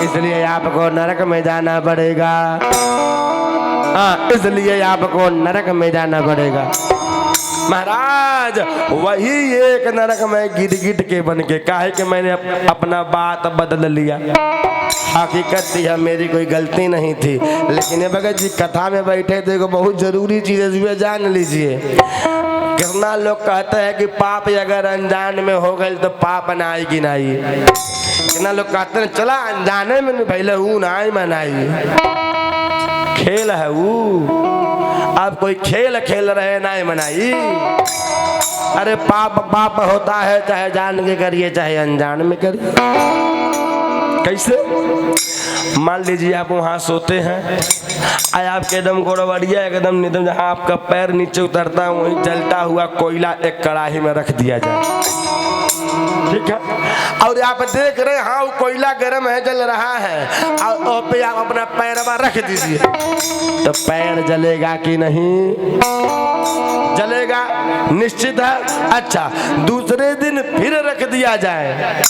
इसलिए आपको नरक में जाना पड़ेगा। हाँ, इसलिए आपको नरक में जाना पड़ेगा। महाराज वही एक नरक में गिर गिर के बन के, काहे कि मैंने अपना बात बदल लिया। हकीकत यह मेरी कोई गलती नहीं थी, लेकिन ये भगत जी कथा में बैठे थे, बहुत जरूरी चीजें जान लीजिए। कितना लोग कहते हैं कि पाप अगर अनजान में हो गए तो पाप नाई कि नहीं। कितना लोग कहते हैं चला अनजाने में पहले वो नाई मनाई। खेल है वो, अब कोई खेल खेल रहे नाई मनाई। अरे पाप पाप होता है, चाहे जान के करिए चाहे अनजान में करिए। कैसे? मान लीजिए आप वहाँ सोते हैं, आय आपके एकदम गोड़वड़िया एकदम निदम, जहाँ आपका पैर नीचे उतरता है वहीं जलता हुआ कोयला एक कड़ाही में रख दिया जाए, ठीक है। और आप देख रहे हैं हाँ वो कोयला गर्म है, जल रहा है, और पे आप अपना पैरवा रख दीजिए तो पैर जलेगा कि नहीं? जलेगा, निश्चित है। अच्छा, दूसरे दिन फिर रख दिया जाए,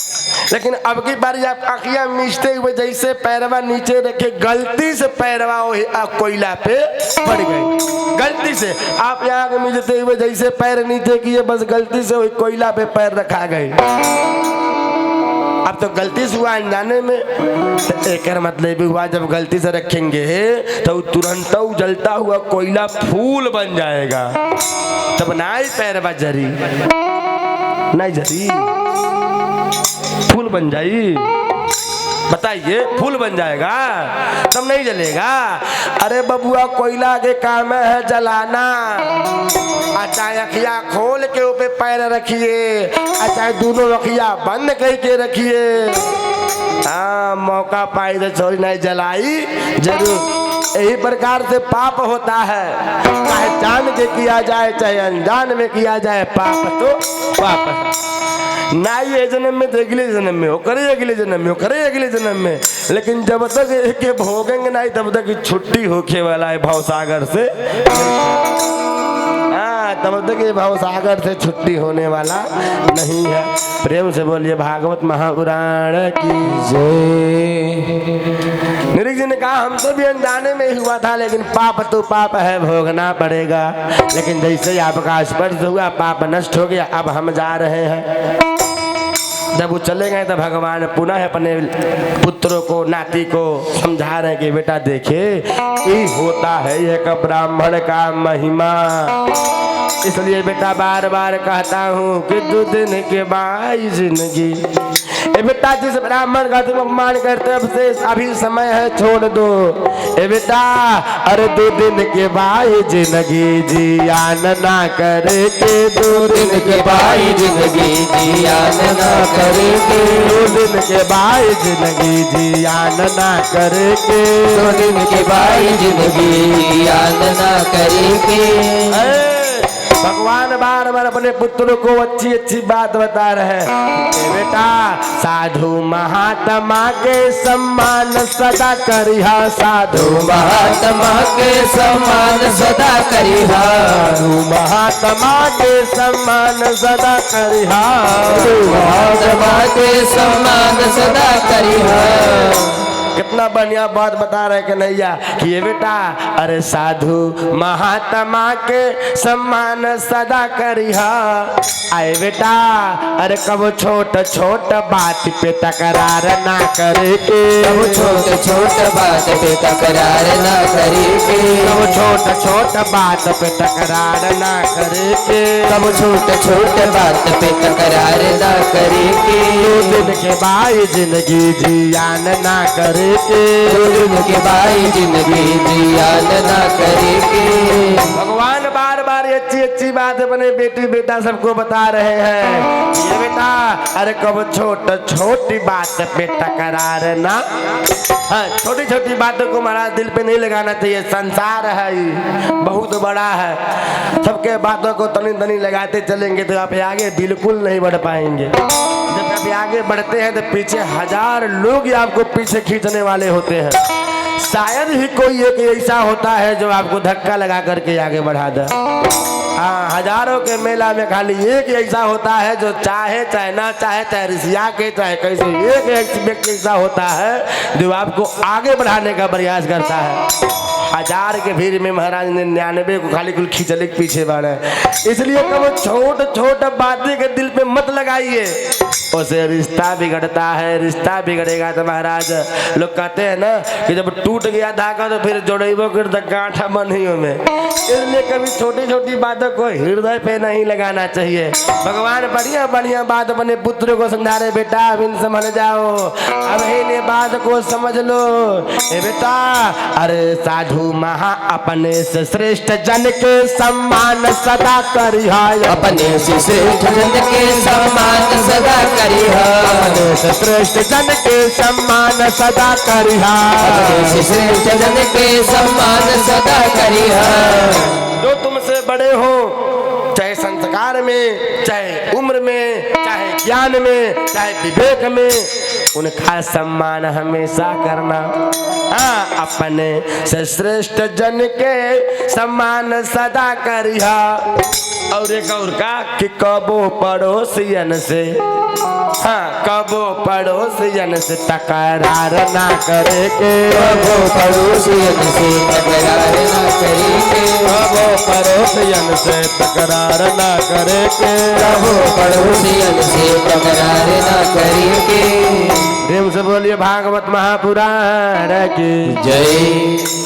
लेकिन अब की बारी आप आँखियां मीचते हुए जैसे पैरवा नीचे रखे, गलती से पैरवा वही कोयला पे पड़ गई। गलती से आप यहाँ मीचते हुए जैसे पैर नीचे किए, बस गलती से वही कोयला पे पैर रखा गए। अब तो गलती से हुआ अनजाने में, तो एक मतलब भी हुआ जब गलती से रखेंगे तो तुरंत जलता हुआ कोयला फूल बन जाएगा, तब ना ही पैरवा जरी, नहीं जरी, फूल बन जाई। बताइए, फूल बन जाएगा तब नहीं जलेगा। अरे बबुआ कोयला के काम है जलाना। अच्छा अखिया खोल के ऊपर पैर रखिए, अच्छा दोनों अखिया बंद करके रखिए। हाँ, मौका पाई तो छोड़ी नहीं जलाई जरूर। यही प्रकार से पाप होता है, चाहे जान के किया जाए चाहे अनजान में किया जाए, पाप तो पाप है। ना ये जन्म में तो अगले जन्म में हो करे, अगले जन्म में हो करे, अगले जन्म में। लेकिन जब तक एक भोगेंगे नहीं तब तक छुट्टी होके वाला है भवसागर से। हाँ, तब तक ये भवसागर से छुट्टी होने वाला नहीं है। प्रेम से बोलिए भागवत महापुराण की जय। निरीक जी ने कहा हमसे भी अनजाने में ही हुआ था, लेकिन पाप तो पाप है, भोगना पड़ेगा। लेकिन जैसे ही आपका स्पर्श हुआ पाप नष्ट हो गया, अब हम जा रहे हैं। जब वो चले गए तो भगवान पुनः अपने पुत्रों को, नाती को समझा रहे हैं कि बेटा देखे ये होता है एक ब्राह्मण का महिमा। इसलिए बेटा बार बार कहता हूँ कि 2 दिन के बाद जिंदगी। ए बेटा जिस ब्राह्मण का तुम अपमान करते अब से अभी समय है छोड़ दो। ए बेटा अरे 2 दिन के बाद जिंदगी जियान ना करे के, 2 दिन के बाद जिंदगी जियान ना करे के, 2 दिन के बाद जिंदगी जियान ना करे के, 2 दिन के बाद जिंदगी याद ना करे के। भगवान बार बार अपने पुत्रों को अच्छी अच्छी बात बता रहे हैं। बेटा साधु महात्मा के सम्मान सदा करिहा, साधु महात्मा के सम्मान सदा करिहा, साधु महात्मा के सम्मान सदा करिहा, महात्मा के सम्मान सदा करिहा। कितना बढ़िया बात बता रहे कन्हैया कि ये बेटा अरे साधु महात्मा के सम्मान सदा करिहा। आए बेटा अरे कब छोट छोट बात पे तकरार ना करे के, कब छोट छोट बात पे तकरार ना करे के, कब छोट छोट बात पे तकरार ना करे के, कब छोट छोट बात पे तकरार ना करे के। 2 दिन के बाद जिंदगी जियान ना करे के, 2 दिन के बाद जिंदगी जियान ना करे के। भगवान बार बार अच्छी अच्छी बात अपने बेटी बेटा सबको बता रहे हैं। ये बेटा अरे कब छोट छोटी बात पे तकरार ना, हाँ छोटी छोटी बातों को महाराज दिल पे नहीं लगाना चाहिए। संसार है बहुत बड़ा है, सबके बातों को तनी तनी लगाते चलेंगे तो आप आगे बिल्कुल नहीं बढ़ पाएंगे। जब आप आगे बढ़ते हैं तो पीछे 1000 लोग ही आपको पीछे खींचने वाले होते हैं। शायद ही कोई एक ऐसा होता है जो आपको धक्का लगा करके आगे बढ़ा दे। हाँ, हजारों के मेला में खाली एक ऐसा होता है जो चाहे चाहे ना चाहे, चाहे रिसिया के चाहे कैसे, एक व्यक्ति ऐसा होता है जो आपको आगे बढ़ाने का प्रयास करता है। हजार के भीड़ में महाराज ने 99 को खाली कुल खींचले के पीछे बढ़े। इसलिए कब छोट छोट बातें के दिल पे मत लगाइए, उसे रिश्ता बिगड़ता है। रिश्ता बिगड़ेगा तो महाराज लोग कहते हैं ना कि जब टूट गया धागा तो फिर जोड़ेबो कर गांठा बनियो में। इसलिए कभी छोटी छोटी बातों को हृदय पे नहीं लगाना चाहिए। भगवान बढ़िया बढ़िया बात अपने पुत्र को समझा रहे, बेटा अब इन समझ जाओ, अब इन बात को समझ लो। ए बेटा, अरे साधु महा अपने से श्रेष्ठ जन के सम्मान सदा करिहा, अपने से श्रेष्ठ जन के सम्मान सदा करिहा, अपने से श्रेष्ठ जन के सम्मान सदा करिहा, अपने से श्रेष्ठ जन के सम्मान सदा करिहा। जो तुमसे बड़े हो, चाहे संस्कार में, चाहे उम्र में, चाहे ज्ञान में, चाहे विवेक में, उनका सम्मान हमेशा करना। हाँ, अपने से श्रेष्ठ जन के सम्मान सदा करिहा। और एक और का कि कबो पड़ोसियन से, हाँ, कबो पड़ोसियन से तकरार ना करे के, कबो पड़ोसियन से तकरार ना करे के, कबो पड़ोसियन से तकरार ना करे के, कबो पड़ोसियन से तकरार ना करे के। प्रेम से बोलिए भागवत महापुराण की जय।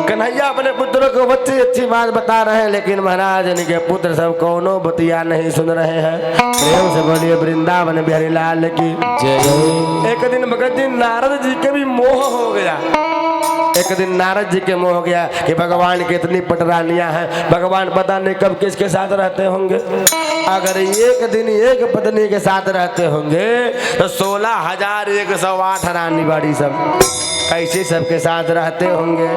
कन्हैया अपने पुत्रों को अच्छी अच्छी बात बता रहे हैं, लेकिन महाराज इनके पुत्र सब कोनो बतिया नहीं सुन रहे हैं। प्रेम से बोलिए वृंदावन बिहारी लाल की जय। एक दिन भगत जी नारद जी के भी मोह हो गया। एक दिन नारद जी के मोह हो गया कि भगवान की इतनी पटरानियां हैं, भगवान पता नहीं कब किसके साथ रहते होंगे। अगर एक दिन एक पत्नी के साथ रहते होंगे तो 16,108 रानी बाड़ी सब कैसे सबके साथ रहते होंगे।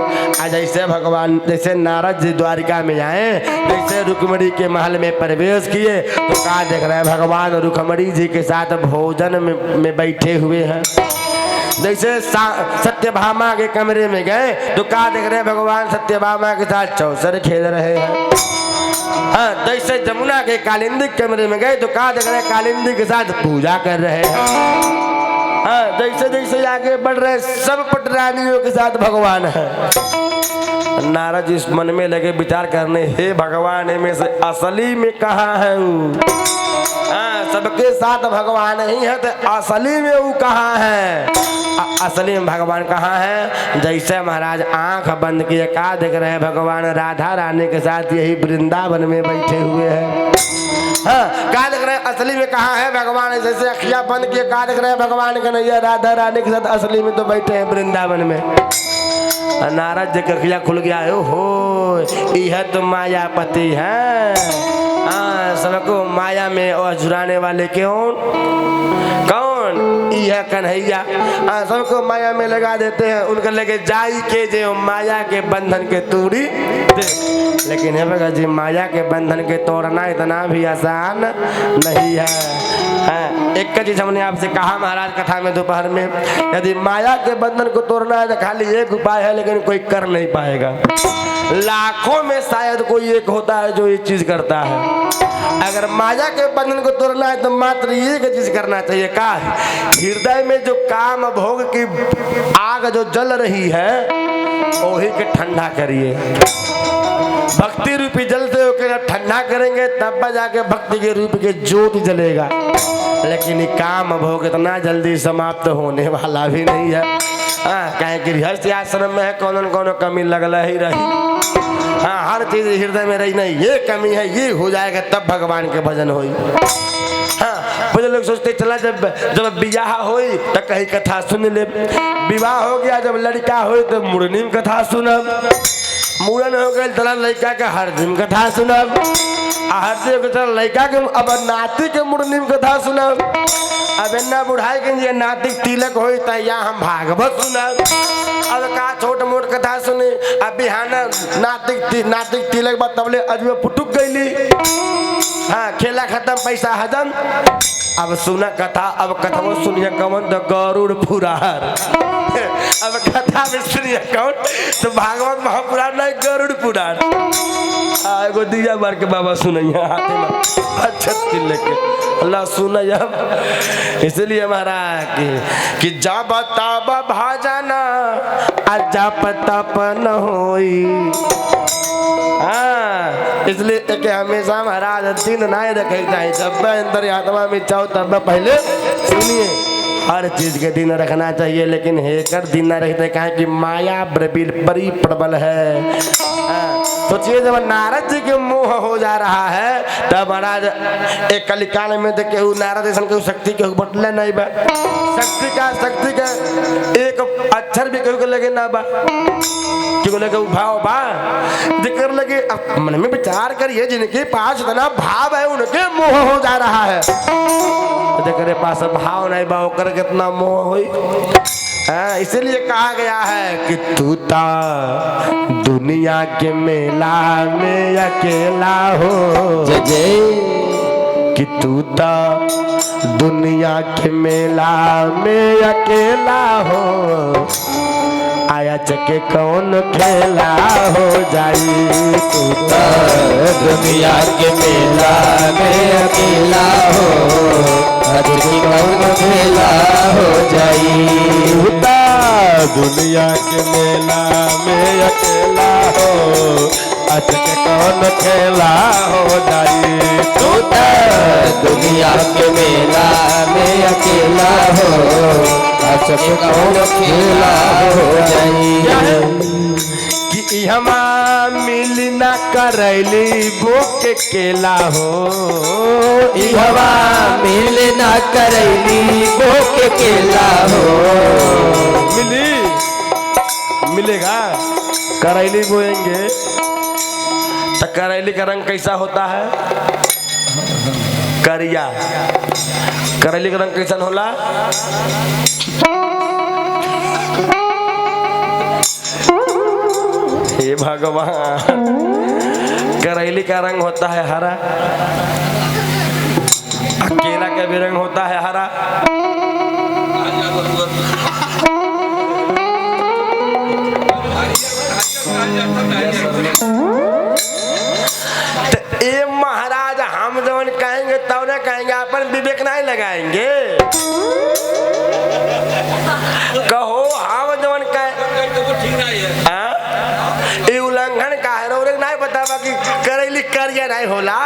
आज ऐसे भगवान, जैसे नारद जी द्वारिका में आए, जैसे रुक्मणी के महल में प्रवेश किए तो कहा देख रहे हैं भगवान रुक्मणी जी के साथ भोजन में बैठे हुए हैं। जैसे सत्यभामा के कमरे में गए तो कहा देख रहे हैं भगवान सत्यभामा के साथ चौसर खेल रहे हैं। हाँ, जैसे जमुना के कालिंदी कमरे में गए तो कहा देख रहे हैं कालिंदी के साथ पूजा कर रहे हैं। हाँ, जैसे जैसे आगे बढ़ रहे सब पटरानियों के साथ भगवान है। नारद जी इस मन में लगे विचार करने, हे भगवान में से असली में कहाँ है वो? हाँ, सबके साथ भगवान ही है तो असली में वो कहाँ है? असली में भगवान कहाँ है? जैसे महाराज आंख बंद किए कहा देख रहे हैं भगवान राधा रानी के साथ यही वृंदावन में बैठे हुए हैं। हाँ, कहा देख रहे हैं असली में कहाँ है भगवान? जैसे अखियां बंद किए कहा देख रहे हैं भगवान के नहीं राधा रानी के साथ असली में तो बैठे हैं वृंदावन में। नारद जी का अखियां खुल गया, हो यह तो मायापति है। हाँ, सबको माया में और झुराने वाले कौन? यह कन्हैया। हाँ, सबको माया में लगा देते हैं, उनके लगे जाई के जो माया के बंधन के तोड़ी दे। लेकिन है भगत जी, माया के बंधन के तोड़ना इतना भी आसान नहीं है। हाँ, एक चीज हमने आपसे कहा महाराज कथा में दोपहर में, यदि माया के बंधन को तोड़ना है तो खाली एक उपाय है, लेकिन कोई कर नहीं पाएगा। लाखों में शायद कोई एक होता है जो ये चीज करता है। अगर माया के बंधन को तोड़ना है तो मात्र एक चीज करना चाहिए, का हृदय में जो काम भोग की आग जो जल रही है वही के ठंडा करिए। भक्ति रूपी जल से होकर ठंडा करेंगे तब जाके भक्ति के रूप के ज्योति जलेगा। लेकिन काम भोग इतना जल्दी समाप्त होने वाला भी नहीं है। हाँ, कहें कि गृहस्थ आश्रम में है कौन कौन कमी लगला ही रही। हाँ, हर चीज हृदय में रही नहीं, ये कमी है, ये हो जाएगा तब भगवान के भजन होई। हाँ, मुझे लोग सोचते चला जब बियाह होई तो कहीं कथा सुन ले, विवाह हो गया जब लड़का हो तो मुड़नी में कथा सुनब, मुड़न हो गए तला लड़का के हरदी में कथा सुनब, हरदी के तला लड़का के अब नाती के मुड़नी में कथा सुनब, अब ना बुढ़ाई के नाती तिलक हो यहाँ हम भागवत सुनब। अब का छोट मोट कथा सुने, अब बिहाना नातिक तिलक बाद तबले अजमे पुटुक गईली। हाँ, खेला खत्म पैसा हजम। अब सुना कथा, अब कथा सुनिए कवन तो गरुड़ फुरार। अब कथा मिस्त्री अकाउंट तो भागवत महापुराण नहीं गरुड़ पुराण। एगो दिया मार के बाबा सुनैया हाथे में अच्छा लेके अल्लाह सुनैया। इसलिए महाराज कि जब तब भाजना जप तप न होई। हाँ इसलिए एक हमेशा महाराज दिन नहीं रखे चाहिए। जब अंदर आत्मा में चाहो तब पहले सुनिए। हर चीज के दिन रखना चाहिए लेकिन हेकर दिन न रखते कहा कि माया बड़ी प्रबल है। सोचिए जब नारद जी के मोह हो जा रहा है तब महाराज एक कलिकाल में तो केहू नारद ऐसा केहू शक्ति केहू बटले नहीं बा। शक्ति का एक अक्षर भी केहू के लगे ना बा क्यों लगे भाव बा जिक्र लगे। मन में विचार करिए जिनके पास इतना भाव है उनके मोह हो जा रहा है। जिनके पास भाव नहीं बा ओकर कितना मोह हुई। इसीलिए कहा गया है कि तू ता दुनिया के मेला में अकेला हो। जय कि तू ता दुनिया के मेला में अकेला हो। आया चके कौन खेला हो जाई। तू ता दुनिया के मेला में अकेला हो। आज की कौन खेला हो जाई। दुनिया के मेला में अकेला हो। आज के कौन खेला हो जाई। तू दुनिया के मेला में अकेला हो। आज के कौन खेला हो जाई। कि हमा मिल ना करैली वो के केला हो। हवा मिल ना करैली वो के केला हो। मिलेगा करैली बोएंगे तो करैली का रंग कैसा होता है। करिया। करैली का रंग कैसा होला। हे भगवान करैली का रंग होता है हरा। केला का भी रंग होता है हरा। तो ए महाराज हम जवन कहेंगे तब ना कहेंगे अपन विवेक नहीं लगाएंगे। कहो हम जवन कहे उल्लंघन का है नहीं बतावा कि करैली करिया नहीं होला।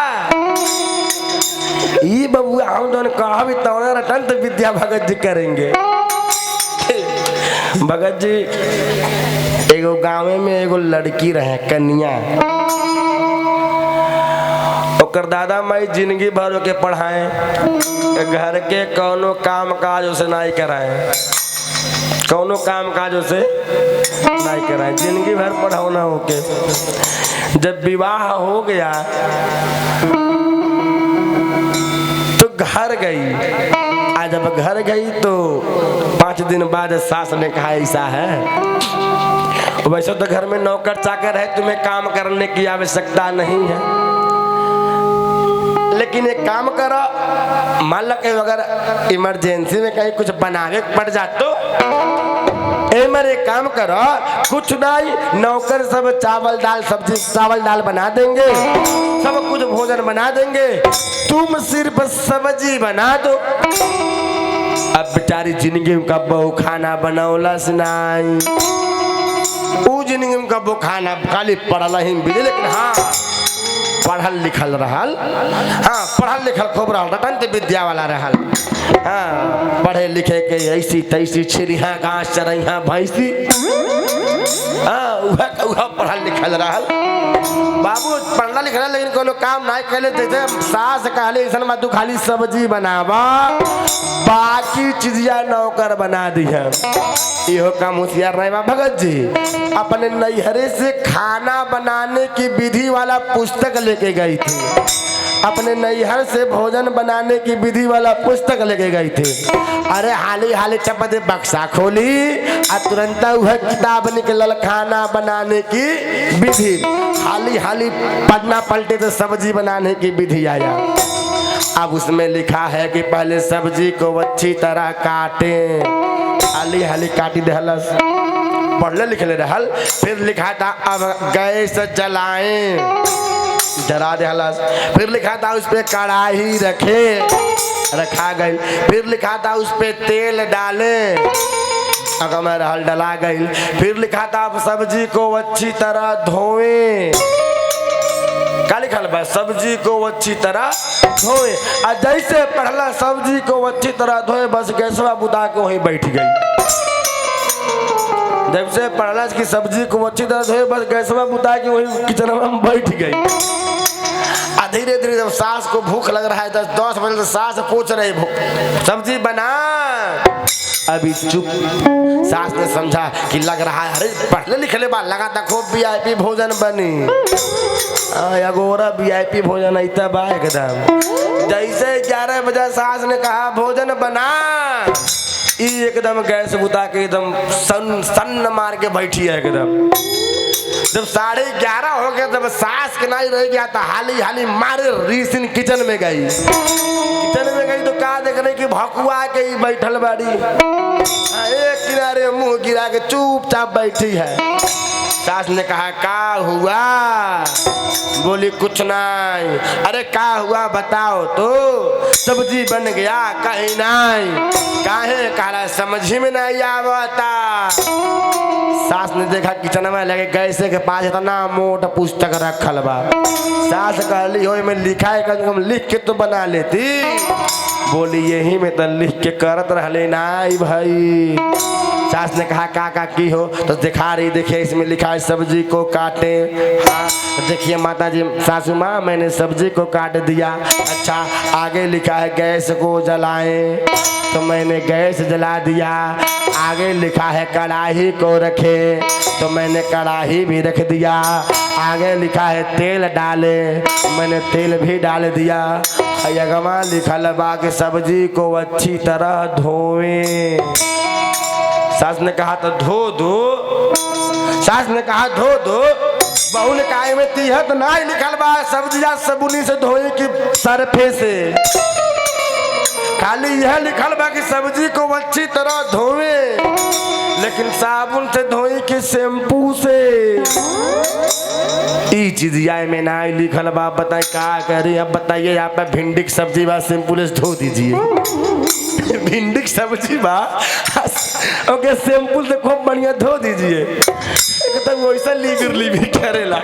ये बबुआ हम जवन कहा भी तब रटन तो विद्या भगत जी करेंगे। भगत जी एगो गाँव में एगो लड़की रहे कन्या। ओकर दादा माई जिंदगी भर के पढ़ाए घर के कौनो काम काज उसे नहीं कराए। कौनो काम काज उसे नहीं कराए जिंदगी भर पढ़ाना होके। जब विवाह हो गया तो घर गई। आज जब घर गई तो 5 दिन बाद सास ने कहा ऐसा है। वैसे तो घर में नौकर चाकर है तुम्हें काम करने की आवश्यकता नहीं है लेकिन एक काम करो मान लो कि अगर इमरजेंसी में कहीं कुछ बनावे पड़ जाए तो एक काम करो कुछ नहीं नौकर सब चावल दाल सब्जी चावल दाल बना देंगे सब कुछ भोजन बना देंगे तुम सिर्फ सब्जी बना दो। अब बेचारी जिंदगी का बहु खाना बनौला नहीं जिंदगी का वो खाना खाली पढ़ल ही बिजली लेकिन हाँ पढ़ल लिखल रहल। हाँ पढ़ल लिखल खूब रहल रटन विद्या वाला रहल। हाँ पढ़े लिखे के ऐसी तैसी छिड़िया घास चरैया भैंसी। हाँ उहा पढ़ल लिखल रहल। बाबू पढ़ला लिखल लेकिन कोनो काम नहीं कैले। जैसे सास कहले ऐसा मत खाली सब्जी बनावा बाकी चीजिया नौकर बना दी है। यो काम होशियार नहीं बा भगत जी। अपने नैहरे से खाना बनाने की विधि वाला पुस्तक लेके गई थी। अपने नैहर से भोजन बनाने की विधि वाला पुस्तक लेके गई थी। अरे हाली हाली चपते बक्सा खोली और तुरंत वह किताब निकलल खाना बनाने की विधि। हाली हाली पढ़ना पलटे तो सब्जी बनाने की विधि आया। अब उसमें लिखा है कि पहले सब्जी को अच्छी तरह काटें हाली हाली काटी दहलस। पढ़ले लिखले रहल, फिर लिखा था अब गैस जलाएं, जला दहलस। फिर लिखा था उस पे कढ़ाई रखे, रखा गई। फिर लिखा था उस पे तेल डाले, अगर मैं रहल डला गई। फिर लिखा था अब सब्जी को अच्छी तरह धोएं, क्या लिखल बा? सब्जी को अच्छी तरह धोए। और जैसे पढ़ला सब्जी को अच्छी तरह धोए, बस गैसवा बुता के वहीं बैठ गई। जब से पढ़ला कि सब्जी को अच्छी तरह धोए, बस गैसवा बुता के वहीं किचन में बैठ गई। धीरे धीरे जब सास को भूख लग रहा है, 10 बजे से सास पूछ रही सब्जी बना, अभी चुप। सास ने समझा कि लग रहा है, अरे पढ़ले लिखले बात लगा था खूब VIP भोजन बनी, अगोरा VIP भोजन ऐसा बा एकदम। जैसे 11 बजे सास ने कहा भोजन बना, एकदम गैस बुता के एकदम सन मार के बैठी है एकदम। जब 11:30 हो गया, जब सास के नहीं रह गया, तो हाली हाली मारे रीसिन किचन में गई। किचन में गई तो कहा देख रही कि भकुआ के ही बैठल बाड़ी, एक किनारे मुंह गिरा के चुपचाप बैठी है। सास ने कहा का हुआ? बोली कुछ नहीं। अरे का हुआ बताओ तो। सब्जी बन गया? कहीं नहीं। काहे? कहा समझ में नहीं आवता। सास ने देखा किचन में लगे गैस के पास इतना मोटा पुस्तक रखल बा। सास कहली हो में लिखा है, कम से कम लिख के तो बना लेती। बोली यही में तो लिख के करत रहले नाई भाई। सास ने कहा का की हो? तो दिखा रही, देखिए इसमें लिखा है सब्जी को काटे। हाँ देखिए माता जी, सासू माँ मैंने सब्जी को काट दिया। अच्छा आगे लिखा है गैस को जलाएं, तो मैंने गैस जला दिया। आगे लिखा है कढ़ाई को रखे, तो मैंने कढ़ाई भी रख दिया। आगे लिखा है तेल डाले, मैंने तेल भी डाल दिया। अगवा लिखल बा कि सब्जी को अच्छी तरह धोएं। सास ने कहा तो धो दो। सास ने कहा धो दो। बहू ने कहा में तीहत नहीं लिखल बा सब्जियां सबुनी से धोए कि सरफे से। खाली यह लिखल बा कि सब्जी को अच्छी तरह धोए, लेकिन साबुन से धोए कि शैम्पू से। ई चीज में ना लिखल बा। बताए का करी? अब बताइए, यहाँ पे भिंडी की सब्जी बा, शैम्पू से धो दीजिए। भिंडी की सब्जी बा, ओके शैम्पू से खूब बढ़िया धो दीजिए। तो वैसा लीगरली भी करेला।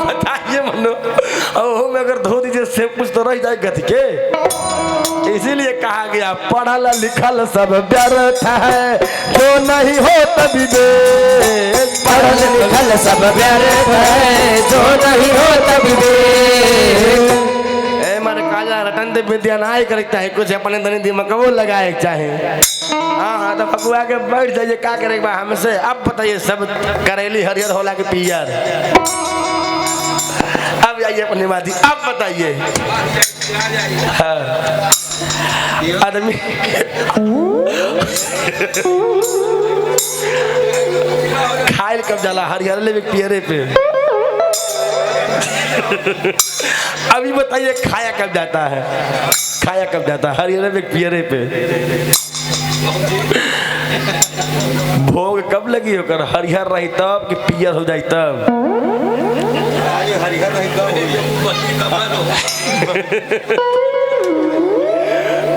बताइए मनो, ओहो में अगर धो दीजिए शैम्पू तो रह जाए गति के। इसीलिए कहा गया पढ़ल लिखल सब व्यर्थ है, जो नहीं हो तभी बेच। पढ़ल लिखल सब व्यर्थ है, जो नहीं हो तभी बेच। रटन दे विद्या ना ही करता है, कुछ अपने धनी दिमाग को लगाए चाहे। हाँ तो फकुआ के बैठ जाइए, क्या करेगा हमसे। अब बताइए सब करेली हरियर होला के पियर। अब जाइए अपनी बात, अब बताइए। आदमी खाइल कब जाला? हरियर ले पियरे पे। अभी बताइए खाया कब जाता है? खाया कब जाता है? हरियर में पियरे पे। भोग कब लगी होकर? हरिहर रही तब कि पियर हो जाए तब?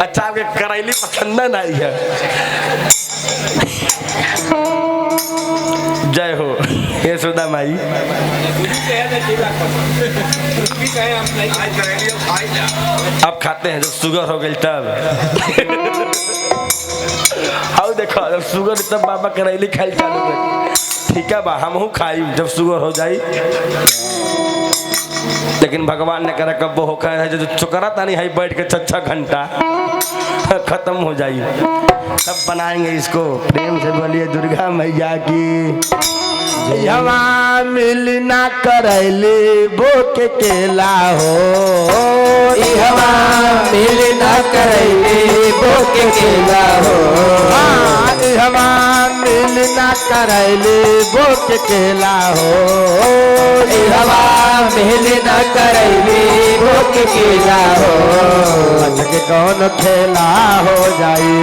अच्छा आपके करेली पसंद नहीं है? जय हो ये सुधा माई। अब खाते हैं जब शुगर हो गई तब। आओ देखो जब शुगर तब बाबा करेली खाई चालू कर। ठीक है बा, हम खाई जब शुगर हो जाई। लेकिन भगवान ने करा कब हो खाए है जो चुकरा तानी है बैठ के 6 घंटा खत्म हो जाई। तब बनाएंगे इसको। प्रेम से बोलिए दुर्गा मैया की। हवा मिलना करैली बो के केला हो, हवा मिलना करैली बो के केला हो। हवा मिलना करैली वो के केला हो हवा मेले न करैली भोग केला हो के कौन खेला हो जाई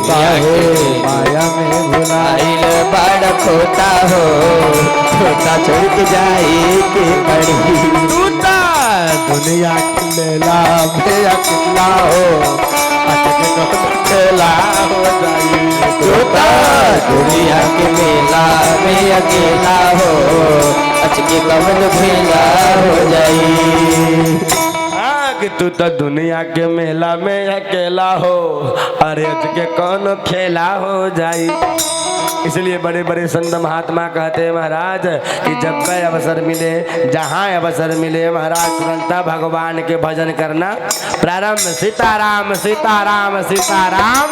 काहे माया में भुलाइल बड़ खोता हो छोटा छोड़ के जाए के बड़ी टूटा दुनिया की मेला में अकेला हो के कौन खेला हो जाई छोटा दुनिया के मेला में अकेला हो अचके कमल भेला हो जाई कि तू तो दुनिया के मेला में अकेला हो अरे के कौन खेला हो जाई। इसलिए बड़े बड़े संत महात्मा कहते हैं महाराज कि जब भी अवसर मिले जहाँ अवसर मिले महाराज तुरंत भगवान के भजन करना प्रारंभ सीताराम सीताराम सीताराम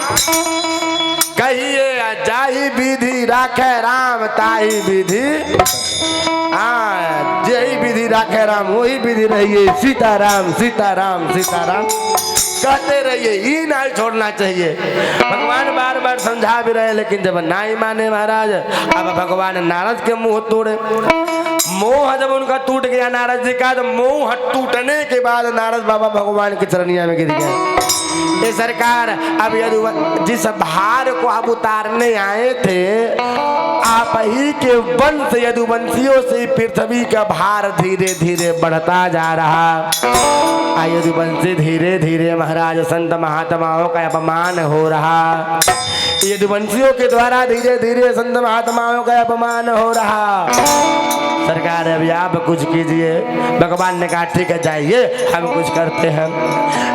कहिए जाहि विधि राखे राम ताहि विधि यही विधि राखे राम वही विधि रहिए सीताराम सीताराम सीताराम कहते रहिए ही नहीं छोड़ना चाहिए। भगवान बार बार समझा भी रहे लेकिन जब नहीं माने महाराज अब भगवान नारद के मुंह तोड़े। मोह जब उनका टूट गया नारद जी का तो मोह टूटने के बाद नारद बाबा भगवान की चरनिया में गिर गए। ये सरकार अब यदि जिस भार को आप उतारने आए थे आप ही के वंश यदुवंशियों से पृथ्वी का भार धीरे धीरे बढ़ता जा रहा। यदुवंशी धीरे धीरे महाराज संत महात्माओं का अपमान हो रहा। यदुवंशियों के द्वारा धीरे धीरे संत महात्माओं का अपमान हो रहा। सरकार अभी आप कुछ कीजिए। भगवान ने कहा ठीक है जाइए हम कुछ करते हैं।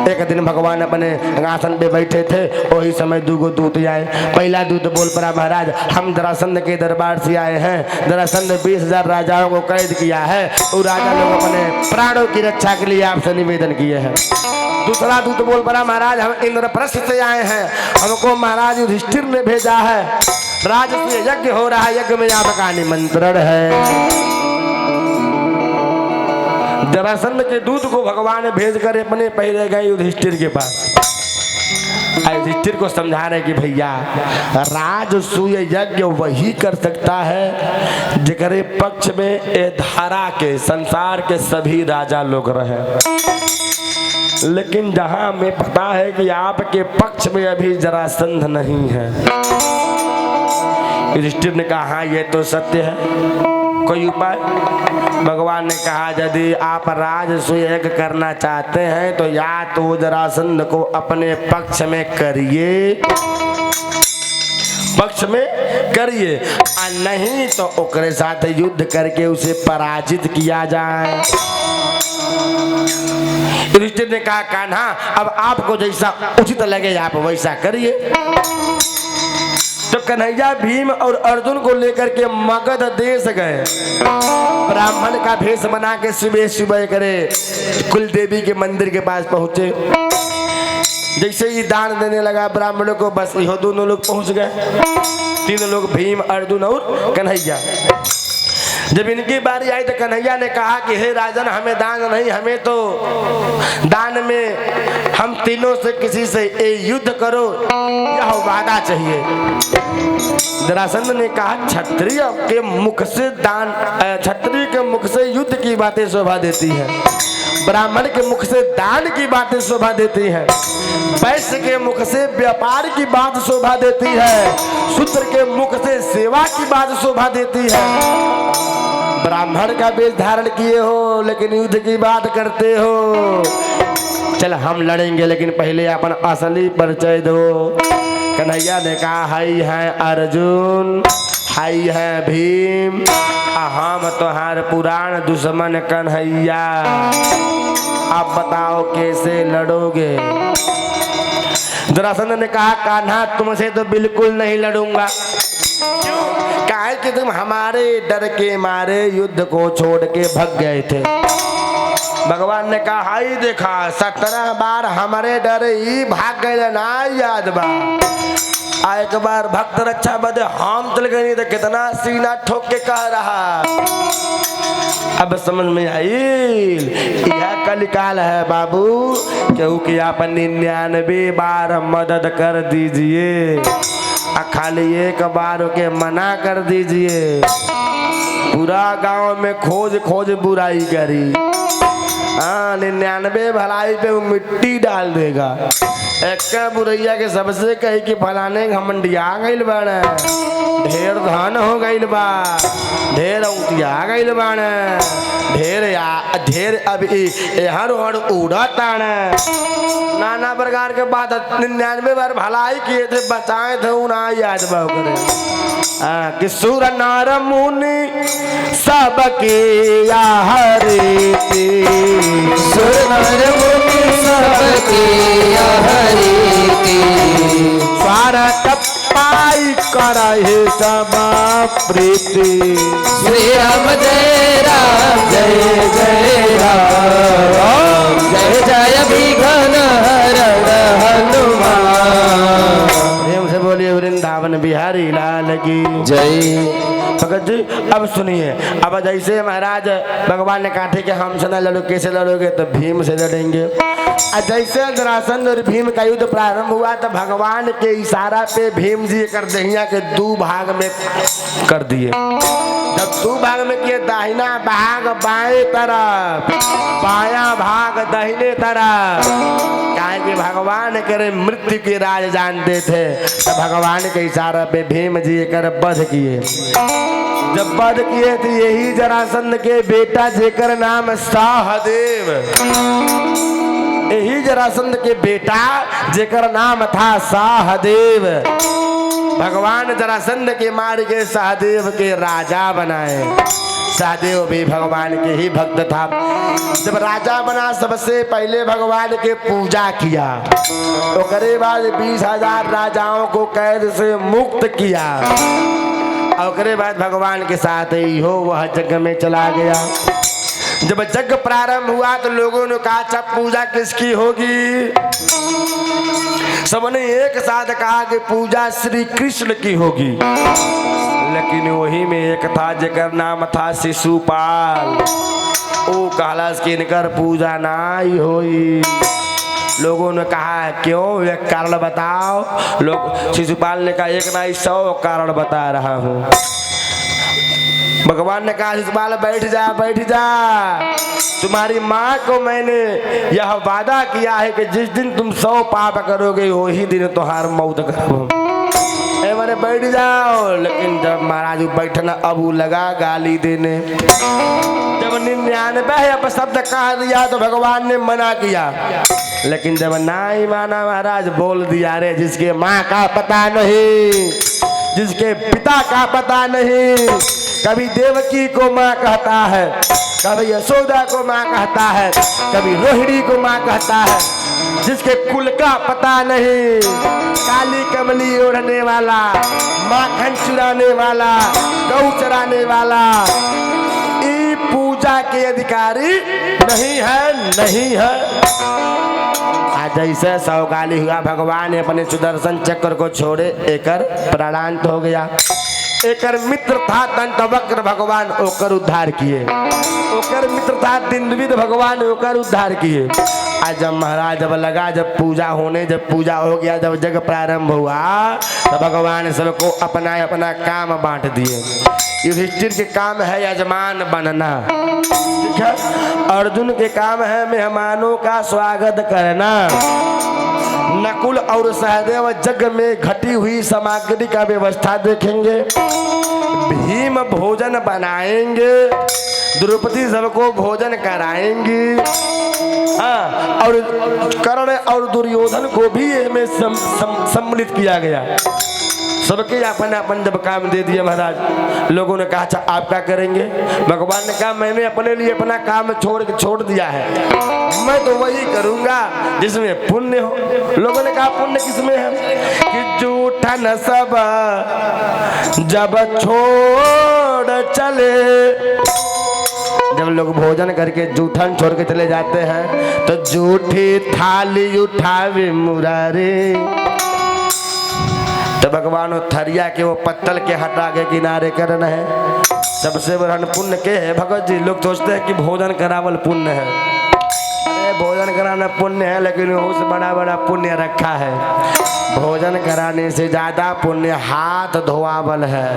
एक दिन भगवान अपने आसन पे बैठे थे वही समय दूगो दूत आए। पहला दूत बोल पड़ा महाराज हम जरासंध के दरबार से आए हैं। जरासंध 20,000 राजाओं को कैद किया है। वो राजा लोग अपने प्राणों की रक्षा के लिए आपसे निवेदन किए हैं। दूसरा दूत बोल पड़ा महाराज हम इंद्रप्रस्थ से आए हैं। हमको महाराज युधिष्ठिर ने भेजा है। राजसूय यज्ञ हो रहा है यज्ञ में आपका निमंत्रण है। जरासंध के दूत को भगवान भेज कर अपने पहले गए युधिष्ठिर के पास। युधिष्ठिर को समझा रहे कि भैया राजसूय यज्ञ वही कर सकता है जिकरे पक्ष में ए धारा के संसार के सभी राजा लोग रहे। लेकिन जहां हमें पता है कि आपके पक्ष में अभी जरासंध नहीं है। युधिष्ठिर ने कहा हाँ ये तो सत्य है कोई उपाय। भगवान ने कहा यदि आप राजसूय यज्ञ करना चाहते हैं तो या तो जरासंध को अपने पक्ष में करिए और नहीं तो ओकरे साथ युद्ध करके उसे पराजित किया जाए। युधिष्ठिर ने कहा कान्हा अब आपको जैसा उचित लगे आप वैसा करिए। तो कन्हैया भीम और अर्जुन को लेकर के मगध देश गए। ब्राह्मण का भेष बना के सुबह सुबह करे कुल देवी के मंदिर के पास पहुंचे। जैसे ही दान देने लगा ब्राह्मणों को बस यो दोनों लोग पहुंच गए। 3 लोग भीम अर्जुन और कन्हैया। जब इनकी बारी आई तो कन्हैया ने कहा कि हे राजन हमें दान नहीं हमें तो दान में हम तीनों से किसी से युद्ध करो यह वादा चाहिए। जरासंध ने कहा क्षत्रिय के मुख से दान क्षत्रिय के मुख से युद्ध की बातें शोभा देती है। ब्राह्मण के मुख से दान की बातें शोभा देती है। वैश्य के मुख से व्यापार की बात शोभा देती है। शूद्र के मुख से सेवा की बात शोभा देती है। ब्राह्मण का वेश धारण किए हो लेकिन युद्ध की बात करते हो। चल हम लड़ेंगे लेकिन पहले अपन असली परिचय दो। कन्हैया ने कहा हाई है अर्जुन हाई है भीम हम तुम्हार पुराण दुश्मन कन्हैया। आप बताओ कैसे लड़ोगे। जरासंध ने कहा कान्हा तुमसे तो बिल्कुल नहीं लड़ूंगा। क्यों? काहे कि तुम हमारे डर के मारे युद्ध को छोड़ के भाग गए थे। भगवान ने कहा हाई देखा 17 बार हमारे डर ही भाग गए ना याद बा। एक बार भक्त रक्षा बदे हम चल गए नहीं तो कितना सीना ठोक के कह रहा। अब समझ में आई यह कलिकाल है बाबू क्योंकि आप 99 बार मदद कर दीजिए खाली एक बार के मना कर दीजिए, पूरा गांव में खोज खोज बुराई करी। हाँ 99 भलाई पे वो मिट्टी डाल देगा। एक बुरैया के सबसे कही कि फलाने घमंडिया गइल बाड़े, ढेर धन हो गइल बा, ढेर औतिया गइल बाड़े, ढेर अब हर हर उड़ताने, नाना प्रकार के बात 99 बार भलाई किए थे, बचाए थे उना याद बहु करे। कि सुर नर मुनि सबके हरे, सुर नर मुनि सबके हरे, स्वार्थ पाई करहि सब प्रीति। श्री राम जय राम जय जय राम, जय जय विघ्न हरण हनुमान। प्रेम से बोलिए वृंदावन बिहारी लाल की जय। भगत जी अब सुनिए, अब जैसे महाराज भगवान ने कहा कि हमसे न लड़ो, कैसे लड़ोगे, तो भीम से लड़ेंगे। जैसे जरासंध और भीम का युद्ध प्रारंभ हुआ तो भगवान के इशारा पे भीम जी कर दहिया के 2 भाग में कर दिए। जब 2 भाग में किए, दाहिना भाग बाएं तरफ, बाया भाग दाहिने तरफ, कहा कि भगवान करे मृत्यु के राज जानते थे, तो भगवान के इशारा पे भीम जी कर वध किए। जब वध किए थे यही जरासंध के बेटा जेकर नाम सहदेव, यही जरासंध के बेटा जेकर नाम था सहदेव, भगवान जरासंध के मार के सहदेव के राजा बनाए। सहदेव भी भगवान के ही भक्त था। जब राजा बना सबसे पहले भगवान के पूजा किया, उसके बाद 20,000 राजाओं को कैद से मुक्त किया, और बाद भगवान के साथ ही हो वह जग में चला गया। जब जग प्रारंभ हुआ तो लोगों ने कहा अच्छा पूजा किसकी होगी? सबने एक साथ कहा कि पूजा श्री कृष्ण की होगी, लेकिन वही में एक था जेकर नाम था शिशुपाल। वो कहला कि इनकर पूजा ना ही होई। लोगों ने कहा क्यों, एक कारण बताओ। लोग शिशुपाल ने कहा एक ना 100 कारण बता रहा हूँ। भगवान ने कहा शिशुपाल बैठ जा बैठ जा, तुम्हारी माँ को मैंने यह वादा किया है कि जिस दिन तुम 100 पाप करोगे वही दिन तुम्हार मौत करो। मैंने बैठ जाओ। लेकिन जब महाराज बैठना अब लगा गाली देने। जब 99 अपशब्द कह दिया तो भगवान ने मना किया, लेकिन जब ना ही माना महाराज बोल दिया रे जिसके माँ का पता नहीं, जिसके पिता का पता नहीं, कभी देवकी को माँ कहता है, कभी यशोदा को माँ कहता है, कभी रोहिणी को माँ कहता है, जिसके कुल का पता नहीं, काली कमली ओढ़ने वाला, माखन चुराने वाला, गौ चराने वाला, ई पूजा के अधिकारी नहीं है, नहीं है। आज जैसे सौगाली हुआ भगवान ने अपने सुदर्शन चक्र को छोड़े, एकर प्राणांत हो गया। एकर मित्र था दंतवक्र, भगवान ओकर उद्धार किए। ओकर मित्र था दिंडविद, भगवान ओकर उद्धार किए। आज जब महाराज जब लगा, जब पूजा होने, जब पूजा हो गया, जब जग प्रारंभ हुआ तो भगवान सबको अपना अपना काम बांट दिए। युधिष्ठिर के काम है यजमान बनना, ठीक है। अर्जुन के काम है मेहमानों का स्वागत करना। नकुल और सहदेव जग में घटी हुई सामग्री का व्यवस्था देखेंगे। भीम भोजन बनाएंगे, द्रौपदी सबको भोजन कराएंगी। हाँ, और कर्ण और दुर्योधन को भी इसमें सम्मिलित किया गया। सबके अपन अपन जब काम दे दिया महाराज, लोगों ने कहा अच्छा आप क्या करेंगे? भगवान ने कहा मैंने अपने लिए अपना काम छोड़ दिया है, मैं तो वही करूंगा जिसमें पुण्य हो। लोगों ने कहा पुण्य किसमें है? कि जूठा न सब जब छोड़ चले, जब लोग भोजन करके जूठन छोड़ के चले जाते हैं तो जूठी थाली उठावे मुरारे। तो भगवान थरिया के वो पत्तल के हटा के किनारे करना है। सबसे बड़ा पुण्य के है भगत जी। लोग सोचते हैं कि भोजन करावल पुण्य है। अरे भोजन कराना पुण्य है, लेकिन उससे बड़ा बड़ा पुण्य रखा है। भोजन कराने से ज्यादा पुण्य हाथ धोआवल है।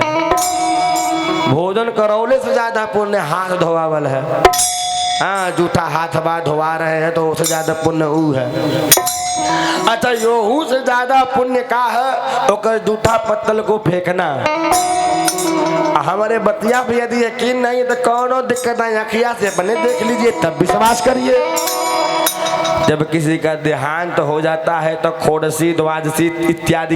भोजन करौले से ज्यादा पुण्य हाथ धोआवल है। हाँ, जूठा हाथ बा धोआ रहे हैं तो उससे ज्यादा पुण्य ऊ है। अच्छा, योहू से ज्यादा पुण्य का है ओकर जूठा पत्तल को फेंकना। हमारे बतिया भी यदि यकीन नहीं तो कौनो दिक्कत नहीं, अखिया से अपने देख लीजिए तब विश्वास करिए। जब किसी का देहांत हो जाता है तो खोड़सी द्वादशी इत्यादि